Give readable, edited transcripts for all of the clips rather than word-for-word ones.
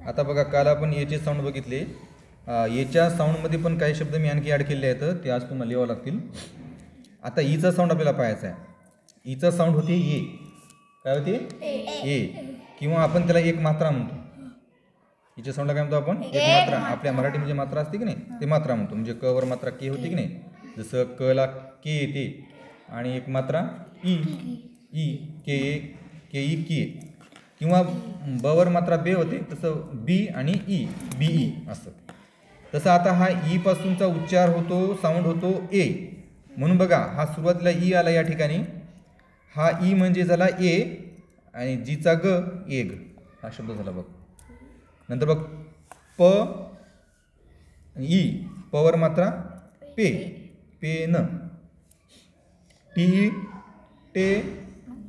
आता बघा काल आपण एचे साऊंड बघितले. एच्या साऊंडमध्ये पण काही शब्द मी आणखी ॲड केले आहेत, ते आज तुम्हाला लिहावं लागतील. आता ईचा साऊंड आपल्याला पाहायचा आहे. ईचा साऊंड होते ए. काय होते? ए. किंवा आपण त्याला एक मात्रा म्हणतो. ईच्या साऊंडला काय म्हणतो आपण? एक मात्रा. आपल्या मराठीमध्ये मात्रा असते की नाही, ते मात्रा म्हणतो. म्हणजे क वर मात्रा के होती की नाही, जसं क ला के येते आणि एक मात्रा ई. ई के ए के ई के. किंवा ब वर मात्रा बे होते, तसं बी आणि ई बी ई असं. तसं आता हा ई पासूनचा उच्चार होतो, साऊंड होतो ए. म्हणून बघा हा सुरुवातीला ई आला या ठिकाणी. हा ई म्हणजे झाला ए आणि जीचा ग एग हा शब्द झाला बघ. नंतर बघ प ई, प वर मात्रा पे पेन. टी टे,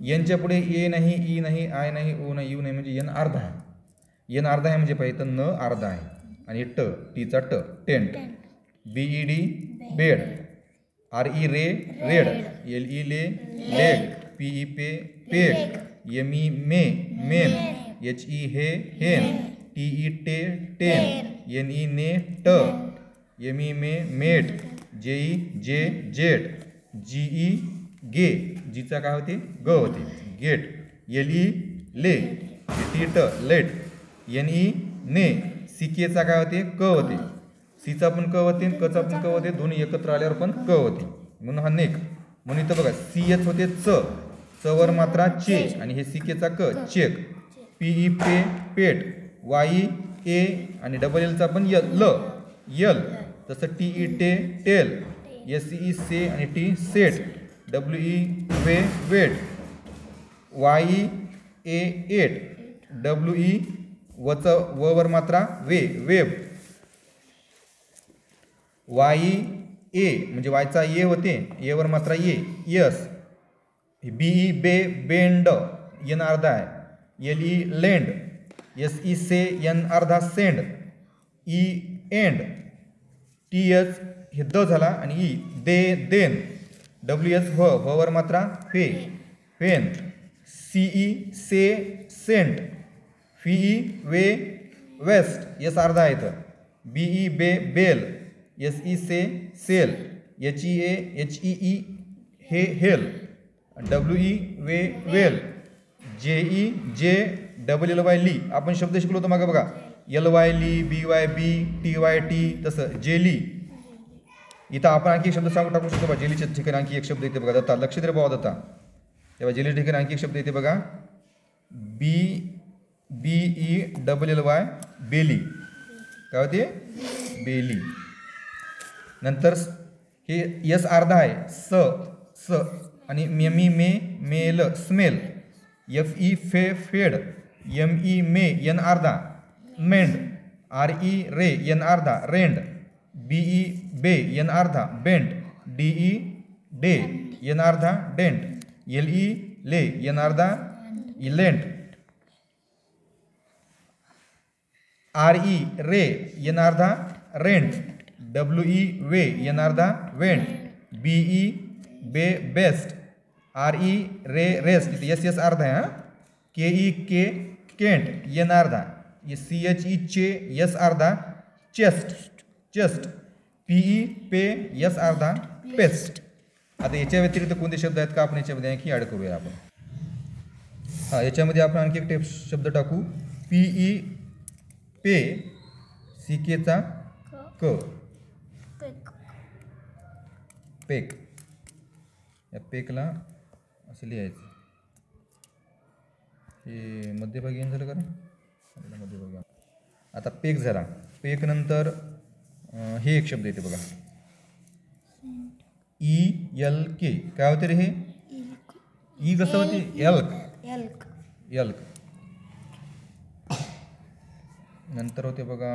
यांच्या पुढे ए नाही, ई नाही, आय नाही, ओ नाही, यू नाही, म्हणजे एन अर्धा आहे. एन अर्धा आहे म्हणजे पाहिजे तर न अर्धा आहे. आणि ट, टीचा ट tent. B E D bed. R E रे रेड. एल ई ले लेग. पी ई पे पेग. एम ई मे मेन. एच ई हे हेन. टी ई टे टेन. एन ई ने ट. एम ई मे मेट. जे ई जे जेट. जी ई गे, जीचा काय होते ग होते गेट. एल ई ले. टी ट लेट. एन ई ने, सी केचा काय होते क होते. सीचा पण क होते, कचा पण क होते, दोन्ही एकत्र आल्यावर पण क होते, म्हणून हा नेक. म्हणून इथं बघा सी एच होते च, च वर मात्रा चे आणि हे सी केचा क चेक. पी ई पे पेट. वाई ए आणि डबल एलचा पण ल यल. तसं टी ई टे टेल. एस ई से आणि टी सेट. डब्ल्यू ई वे वेट. वाई ए एट. डब्ल्यू ई वच व वर मात्रा वे वेब. वाई ए म्हणजे वायचा ए होते, ए वर मात्रा ए यस. बी ई बे बेंड, एन अर्धा आहे. L E lend. S E से एन अर्धा send. E end. T H हे द झाला आणि ई दे देन. डब्ल्यू एस व्ह वर मात्रा फे फेन. सी ई से सेंट. फी ई वे वेस्ट, एस अर्धा आहे तर. बी ई बे बेल. एस ई से सेल. एच ई ए एच ई ई हे हेल. डब्ल्यू ई वे वेल. जे ई जे डबल एल वाय ली. आपण शब्द शिकलो होतो मागे बघा, एल वाय ली, B Y B, T Y T, तसं जेली. इथं आपण आणखी एक शब्द सांगू टाकू शकतो बघा. जेलीच्या ठिकाणी आणखी एक शब्द येते बघा. दत्ता लक्ष दे भावा दत्ता. तेव्हा जेलीच्या ठिकाणी आणखी एक शब्द येते बघा, B B E double L Y belly. काय होते बेली. नंतर हे यस अर्धा आहे स स आणि मेमी मे मेल स्मेल. एफ ई फे फेड. एम ई मे एन अर्धा मेंड. आर ई रे एन अर्धा रेंड. बी ई बे एन अर्धा बेंट. डी ई डे एन अर्धा डेंट. एल ई ले एन अर्धा इलेंट. आर ई रे एन अर्धा रेंट. डब्ल्यू ई वे एन अर्धा वेंट. बी ई बे बेस्ट. आर ई रे रेस्ट, इथे एस एस अर्धा आहे हां. के ई के केंट एन अर्धा. सी एच ई चे एस अर्धा चेस्ट चेस्ट. पी ई पे एस अर्धा पेस्ट. आता याच्या व्यतिरिक्त कोणते शब्द आहेत का आपण याच्यामध्ये आणखी ॲड करूया आपण. हां याच्यामध्ये आपण आणखी एक शब्द टाकू. पी ई पे, सी केचा क पेक. या पेकला असं लिहायचं. हे मध्यभागी येऊन झालं का रे मध्यभागी. आता पेक झाला. पेक नंतर हे एक शब्द येते बघा, ई एल के. काय होते रे हे? ई कसं होते? Elk elk. नंतर होते बघा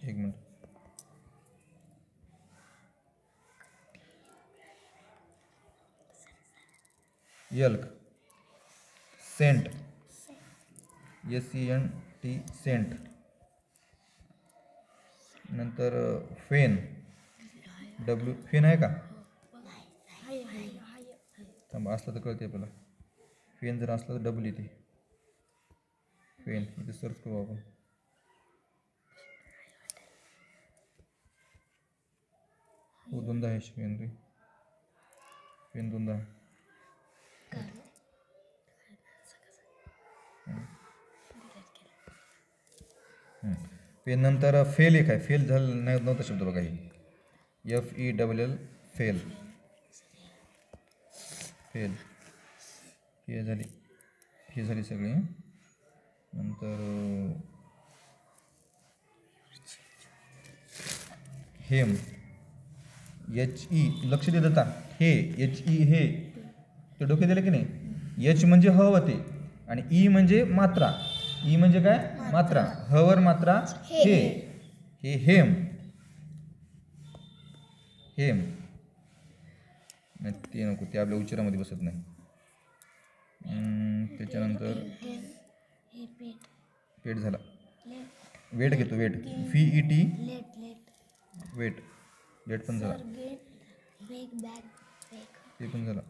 एक मिनिट. Elk. Cent. S E N T cent. नंतर फेन. डब्ल्यू फेन आहे का? थांबा असलं तर कळते आपल्याला. फेन जर असलं तर डबल येते. फेन इथे सर्च करू आपण. हो दोनदा आहे फेन रे. फेन दोनदा. फेन नंतर फेल एक आहे. फेल झालं नाही नव्हता शब्द बघा हे. FELL fail. फेल हे झाली सगळी. नंतर हेम HE लक्ष देत होता. हे HE हे ते डोके दिले की नाही. H म्हणजे ह होते आणि E म्हणजे मात्रा. E म्हणजे काय मात्रा. हवर मात्रा हे. हे हेम. हेम नाही ते नको, ते आपल्या उच्चारामध्ये बसत नाही. त्याच्यानंतर पेट झाला. वेट घेतो. Weight VET weight. लेट पण झाला. ते पण झाला.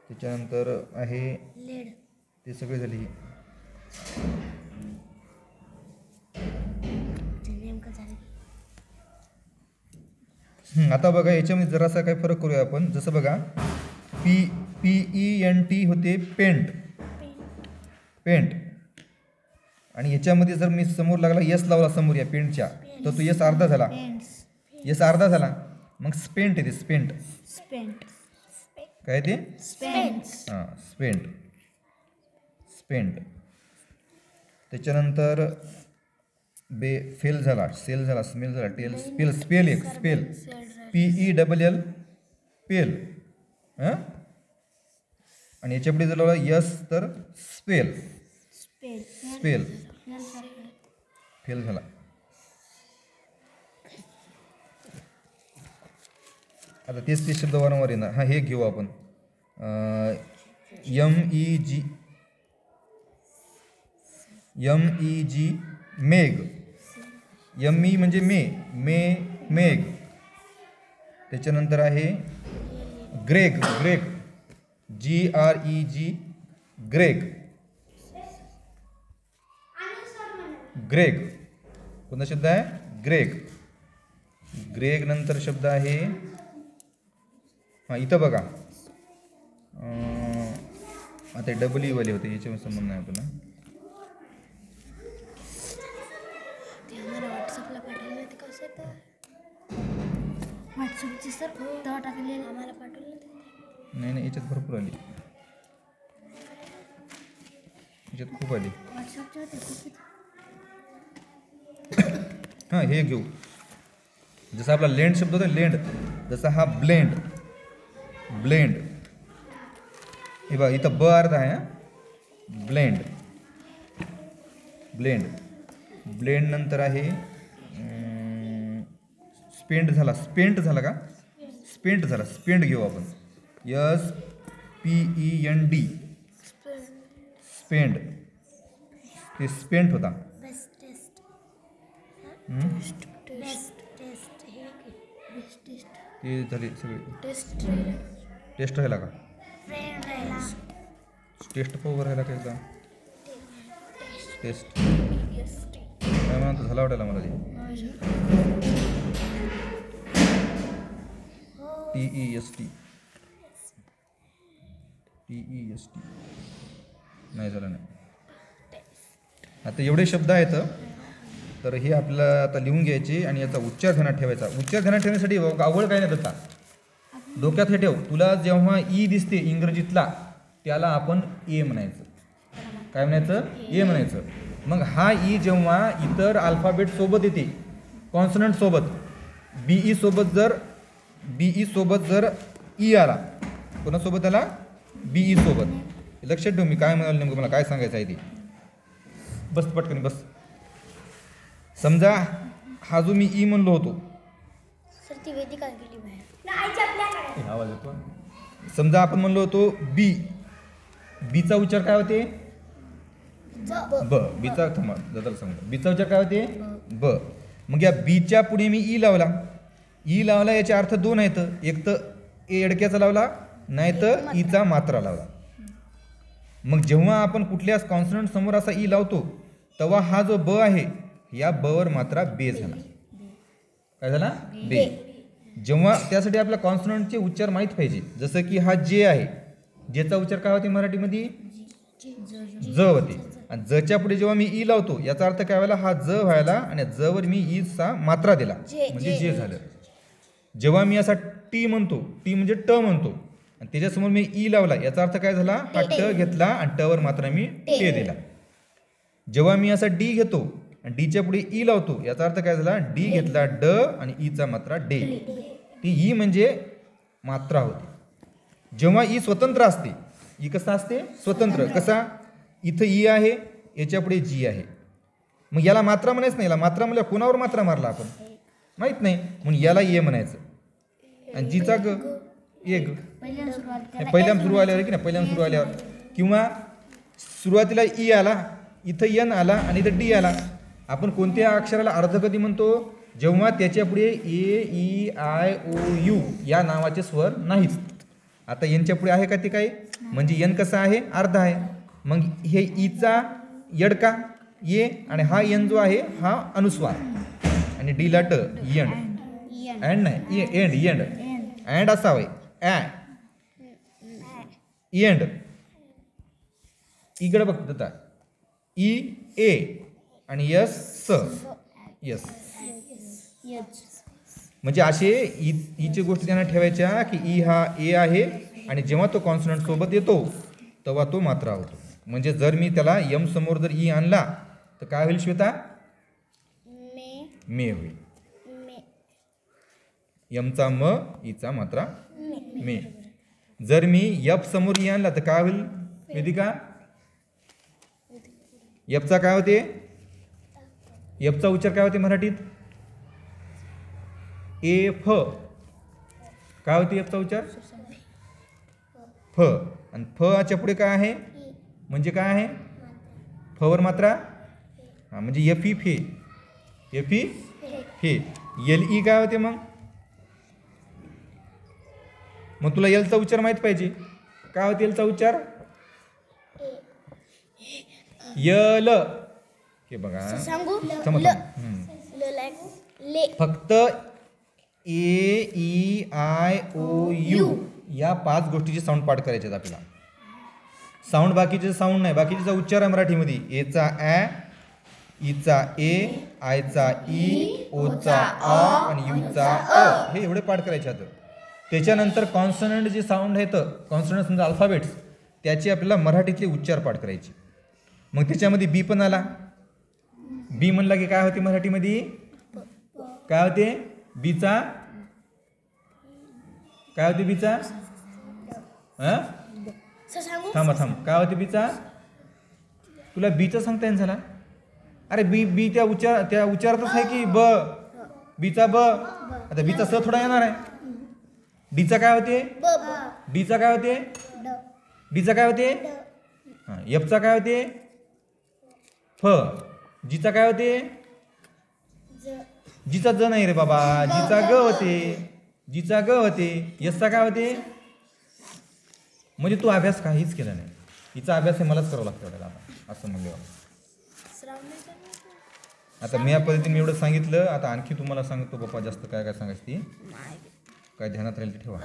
त्याच्यानंतर आहे ते सगळे झाले. आता बघा याच्यामध्ये जरासा काय फरक करूया आपण. जसं बघा PENT होते पेंट. पेंट आणि याच्यामध्ये जर मी समोर लागला यस लावला समोर या पेंटच्या तर तो यस अर्धा झाला. यस अर्धा झाला मग स्पेंट येते. स्पेंट काय ते हां स्पेंट. स्पेंट. त्याच्यानंतर फेल झाला. सेल झाला. स्मेल झाला. Tell spell. स्पेल एक स्पेल PELL पेल. हां आणि याच्यापुढे जर लावला यस तर स्पेल. स्पेल फेल झाला. आता तेच ते शब्द वारंवार येणार. हां हे घेऊ आपण. MEG मेघ. ME म्हणजे मेघ. त्याच्यानंतर आहे ग्रेग. GREG Greg. कोणता शब्द आहे ग्रेग. नंतर शब्द आहे हां इथं बघा आता डबल वाले होते याच्यामध्ये संबंध नाही आपल्याला. नाही याच्यात भरपूर आली. याच्यात खूप आली. हां हे घेऊ. जसा आपला लेंड शब्द होता लेंड जसा हा ब्लेंड. हे बघा इथं ब अर्धा आहे. ब्लेंड. नंतर आहे स्पेंट झाला. का स्पेंट झाला. स्पेंट घेऊ आपण. SPEND spend. ते स्पेंट होता. ते झाले सगळे. टेस्ट राहिला का टेस्ट पोवर राहिला का एकदा. टेस्ट काय म्हणतो झाला वाटायला मला ते. TEST नाही झालं नाही. आता एवढे शब्द आहेत तर हे आपल्याला आता लिहून घ्यायचे आणि याचा उच्चार ध्यानात ठेवायचा. उच्चार ध्यानात ठेवण्यासाठी आवड काय नाही त्याचा. डोक्यात हे ठेव. तुला जेव्हा ई दिसते इंग्रजीतला त्याला आपण ए म्हणायचं. काय म्हणायचं ए म्हणायचं. मग हा ई जेव्हा इतर अल्फाबेट सोबत येते कॉन्सनंट सोबत BE सोबत जर ई आला कोणासोबत आला BE सोबत. लक्षात ठेव मी काय म्हणाल नेमकं मला काय सांगायचं आहे ते. बस पटकन बस. समजा हा जो मी ई म्हणलो होतो आवाज येतो. समजा आपण म्हणलो होतो बीचा उच्चार काय होते ब. बीचा थांबा दादाला सांगतो. बीचा उच्चार काय होते ब. मग या बीच्या पुढे मी ई लावला. याचे अर्थ दोन आहेत. एक तर ए एडक्याचा लावला नाही तर ईचा मात्रा लावला. मग जेव्हा आपण कुठल्याच कॉन्सनंट समोर असा ई लावतो तेव्हा हा जो ब आहे या ब वर मात्रा बे झाला. काय झाला? बे. जेव्हा त्यासाठी आपल्या कॉन्सनंटचे उच्चार माहीत पाहिजे. जसं की हा जे आहे, जेचा उच्चार काय होते मराठीमध्ये? ज होते. आणि जच्या पुढे जेव्हा मी ई लावतो याचा अर्थ काय व्हायला? हा ज व्हायला आणि ज वर मी ईचा मात्रा दिला म्हणजे जे झालं. जेव्हा मी असा टी म्हणतो, टी म्हणजे ट म्हणतो आणि त्याच्यासमोर मी ई लावला याचा अर्थ काय झाला? हा ट घेतला आणि ट वर मात्रा मी टे दिला. जेव्हा मी असा डी घेतो आणि डीच्या पुढे ई लावतो याचा अर्थ काय झाला? डी घेतला ड आणि ईचा मात्रा डे. ती ई म्हणजे मात्रा होती. जेव्हा ई स्वतंत्र असते, ई कसा असते? स्वतंत्र. कसा? इथं ई आहे, याच्या पुढे जी आहे. मग याला मात्रा म्हणायचं नाही. याला मात्रा म्हणल्या कोणावर मात्रा मारला आपण माहित नाही, म्हणून याला ये म्हणायचं. आणि जीचा ग, ये ग. पहिल्या सुरू आल्यावर की नाही, पहिल्या सुरू आल्यावर किंवा सुरुवातीला ई आला, इथं एन आला आणि इथं डी आला. आपण कोणत्या अक्षराला अर्ध कधी म्हणतो? जेव्हा त्याच्या पुढे ए ई आय ओ यू या नावाचे स्वर नाहीत. आता एनच्या पुढे आहे का ते काही? म्हणजे एन कसा आहे? अर्धा आहे. मग हे ईचा यडका ये आणि हा एन जो आहे हा अनुस्वार आणि डीला ट एंड. एंड नाही, एंड एंड एंड असा होय. एंड. इकडे बघतो आता ई ए आणि यस स. यस. म्हणजे असे ईची गोष्टी त्यांना ठेवायच्या की ई हा ए आहे आणि जेव्हा तो कॉन्सनंट सोबत येतो तेव्हा तो मात्रा होतो. म्हणजे जर मी त्याला यम समोर जर ई आणला तर काय होईल श्वेता? मे होईल. यमचा म, ईचा मात्रा मे. जर मी यप समोर ई आणला तर काय होईल वेदिका? यपचा काय होते? यपचा उच्चार काय होते मराठीत? ए फ. काय होते यपचा उच्चार? फ. आणि फच्या पुढे काय आहे? म्हणजे काय आहे? फ वर मात्रा हा म्हणजे एफ ई फे. एफ ई फे. एल ई काय होते मग? मग तुला एलचा उच्चार माहित पाहिजे. काय होते एलचा उच्चार? यल. हे बघा फक्त ए ई आय ओ यू या 5 गोष्टीचे साऊंड पाठ करायचे आहेत आपल्याला. साऊंड बाकीचे साऊंड नाही, बाकीचा उच्चार आहे मराठीमध्ये. एचा ॲ, ईचा ए, आयचा ई, ओचा अ आणि यूचा अ हे एवढे पाठ करायचे आहेत. त्याच्यानंतर कॉन्सनंट जे साऊंड आहेत, कॉन्सनंट समजा अल्फाबेट्स, त्याचे आपल्याला मराठीतले उच्चार पाठ करायचे. मग त्याच्यामध्ये बी पण आला. बी म्हणला की काय होते मराठीमध्ये? काय होते बीचा? काय होते बीचा? थांबा काय होते बीचा? तुला बीचा सांगता येईल झाला? अरे बी बी त्या उच्चारातच आहे की ब. बीचा ब. आता बीचा स थोडा येणार आहे. डीचा काय होते? डीचा काय होते? डीचा काय होते? हां. एफचा काय होते? फ. जीचा काय होते? जीचा ज नाही रे बाबा, जीचा ग होते. जीचा ग होते. यसचा काय होते? म्हणजे तू अभ्यास काहीच केला नाही. हिचा अभ्यास हे मलाच करावं लागतं असं म्हणलं. आता मी या पद्धतीने मी एवढं सांगितलं. आता आणखी तुम्हाला सांगतो बाप्पा, जास्त काय काय सांगायचं ती काय ध्यानात राहील ते ठेवा.